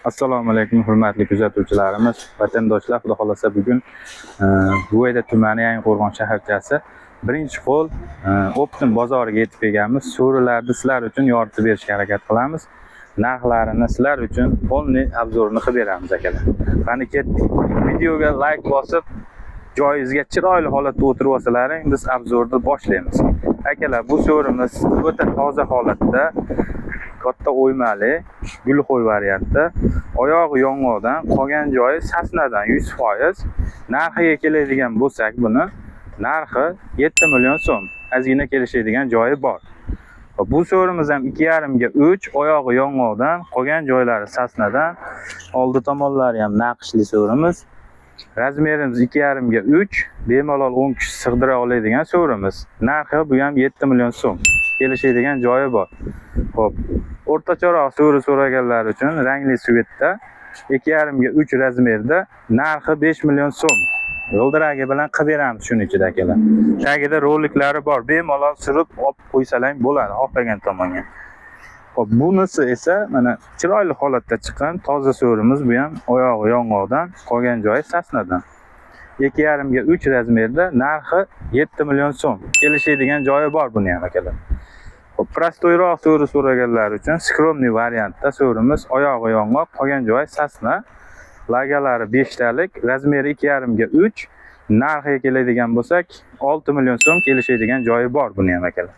Assalomu alaykum hurmatli kuzatuvchilarimiz, vatandoshlar. Xudo xolasa bugun Buvayda tumani Yangiqo'rg'on shaharchasi birinchi qo'l Optim bozoriga yetib kelganmiz. So'rilarni sizlar uchun yoritib berishga harakat qilamiz. Narxlarini sizlar uchun polniy obzorini qilib beramiz akalar. Qani ketdik. Videoga like bosib, joyingizga chiroyli holatda o'tirib olsalaring, biz obzorni boshlaymiz. Akalar, bu so'rimiz o'ta toza holatda, katta o'ymali, gulxo'y variantda, oyog'i yong'oqdan, qolgan joyi sasnadan 100%. Narxiga keladigan bo'lsak, buni narxi 7 million so'm. Ozgina kelishadigan joyi bor. Bu so'rimiz ham 2,5 ga 3, oyog'i yong'oqdan, qolgan joylari sasnadan, oldi tomonlari ham naqshli so'rimiz. Razmerimiz 2,5 ga 3, bemalol 10 kishi sig'dira oladigan so'rimiz. Narxi bu ham 7 million so'm. Kelishadigan joyi bor. Xo'p, o'rtacharoq so'ri so'raganlar uchun rangli svetda 2,5 ga 3 razmerda narxi 5 million so'm. G'ildiragi bilan qilib beramiz shuning ichida akalar. Tagida roliklari bor. Bemalol surib olib qo'ysalang bo'ladi, xohlagan tomonga. Xo'p, bunisi esa mana chiroyli holatda chiqqan toza so'rimiz. Bu ham oyog'i yong'oqdan, qolgan joyi sasnadan. 2,5 ga 3 razmerda narxi 7 million so'm. Kelishadigan joyi bor buni ham akalar. Xo'p, prostoyroq so'ri so'raganlar uchun skromniy variantda so'rimiz oyog'i yong'oq, qolgan joyi sasna. Lagalari 5 talik, razmeri 2,5 ga 3. Narxiga keladigan bo'lsak, 6 million so'm kelishadigan joyi bor buni ham akalar.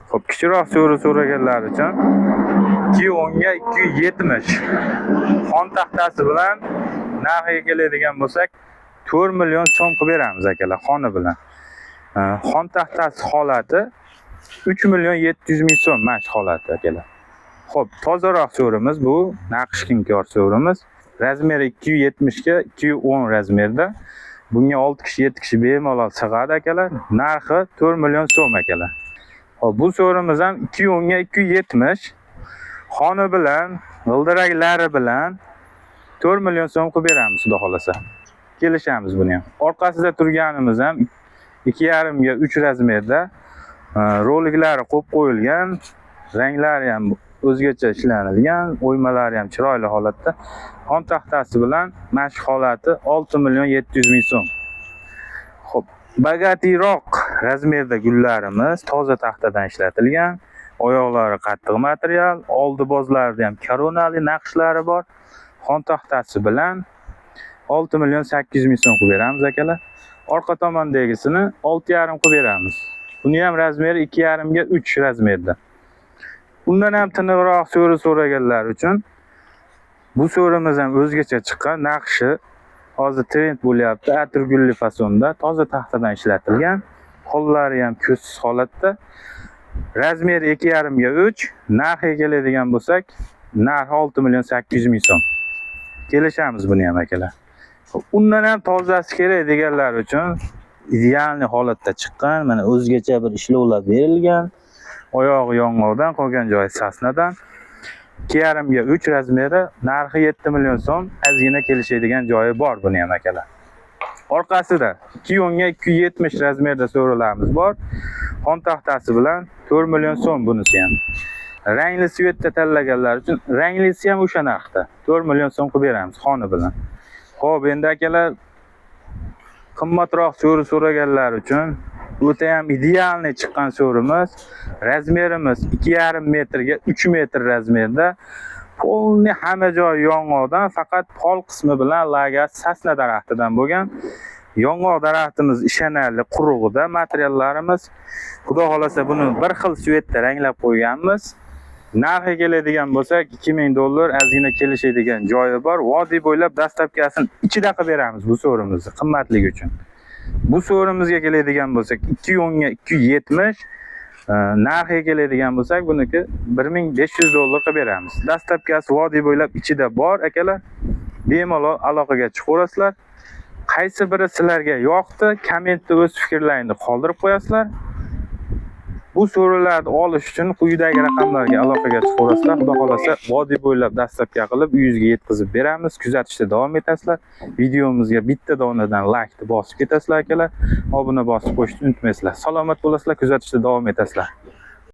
Xo'p, kichikroq so'ri so'raganlar uchun 210 ga 270. Xon taxtasi bilan narxiga keladigan bo'lsak, 4 million so'm qilib beramiz akalar, xoni bilan. Xon taxtasi holati 3 million 700 ming so'm mash holati akalar. Xo'p, tozaroq so'rimiz bu, naqshkinkor so'rimiz. Razmeri 270 ga 210 razmerda. Bunga 6 kishi, 7 kishi bemalol sig'adi akalar. Narxi 4 million so'm akalar. Xo'p, bu so'rimiz ham 210 ga 270. Xoni bilan, g'ildiraklari bilan 4 million so'm qilib beramiz xudo xolasa. Kelishamiz buni ham. Orqasida turganimiz ham 2,5 ga 3 razmerda. Roliklari qo'yib qo'yilgan, ranglari ham o'zgacha ishlanilgan, o'ymalari ham chiroyli holatda. Xon taxtasi bilan mashq holati 6 million 700 ming so'm. Xo'p, bagatiroq razmerda gullarimiz toza taxtadan ishlatilgan, oyoqlari qattiq material, oldi bozlarida ham koronali naqshlari bor. Xon taxtasi bilan 6 million 800 ming so'm qilib beramiz akalar. Orqa tomondagisini 6,5 qilib beramiz. Buni ham razmeri 2,5 ga 3 razmerda. Bundan ham tiniqroq so'ri so'raganlar uchun bu so'rimiz ham o'zgacha chiqqan, naqshi hozir trend bo'lyapti, atirgulli fasonda, toza taxtadan ishlatilgan, qo'llari ham ko'zsiz holatda. Razmeri 2,5 ga 3, narxiga keladigan bo'lsak, narxi 6 million 800 ming so'm. Kelishamiz buni ham akalar. Undan ham tozasi kerak deganlar uchun idealniy holatda chiqqan, mana o'zgacha bir ishlovlar berilgan. Oyog'i yong'oqdan, qolgan joyi sasnadan. 2,5 ga 3 razmeri, narxi 7 million so'm. Ozgina kelishadigan joyi bor buni ham akalar. Orqasida 210 ga 270 razmerda so'rilarimiz bor. Xon taxtasi bilan 4 million so'm bunisi ham. Rangli svetda tanlaganlar uchun ranglisi ham o'sha narxda 4 million so'm qilib beramiz xoni bilan. Xo'p, endi akalar, qimmatroq so'ri so'raganlar uchun o'ta ham idealniy chiqqan so'rimiz. Razmerimiz 2,5 metrga 3 metr razmerda. Polniy hamma joyi yong'oqdan, faqat pol qismi bilan laga sasna daraxtidan bo'lgan. Yong'oq daraxtimiz ishonarli qurug'ida materiallarimiz. Xudo xolasa buni bir xil svetda ranglab qo'yganmiz. Narxiga keladigan bo'lsak, $2000 ozgina kelishadigan joyi bor. Vodiy bo'ylab dastlabkasini ichida qilib beramiz bu so'rimizni, qimmatligi uchun. Bu so'rimizga keladigan bo'lsak, 210 ga 270, narxiga keladigan bo'lsak, buniki $1500 qilib beramiz. Dastlabkasi vodiy bo'ylab ichida bor akalar. Bemalol aloqaga chiqaverasizlar. Qaysi biri sizlarga yoqdi, kommentda o'z fikrlaringizni qoldirib qo'yasizlar. Bu so'rovlarni olish uchun quyidagi raqamlarga aloqaga chiqaverasizlar. Xudo xolasa vodiy bo'ylab dastlabki qilib uyingizga yetkazib beramiz. Kuzatishda davom etasizlar. Videomizga bitta donadan like bosib ketasizlar akalar. Obuna bosib qo'yishni unutmaysizlar. Salomat bo'lasizlar, kuzatishda davom etasizlar.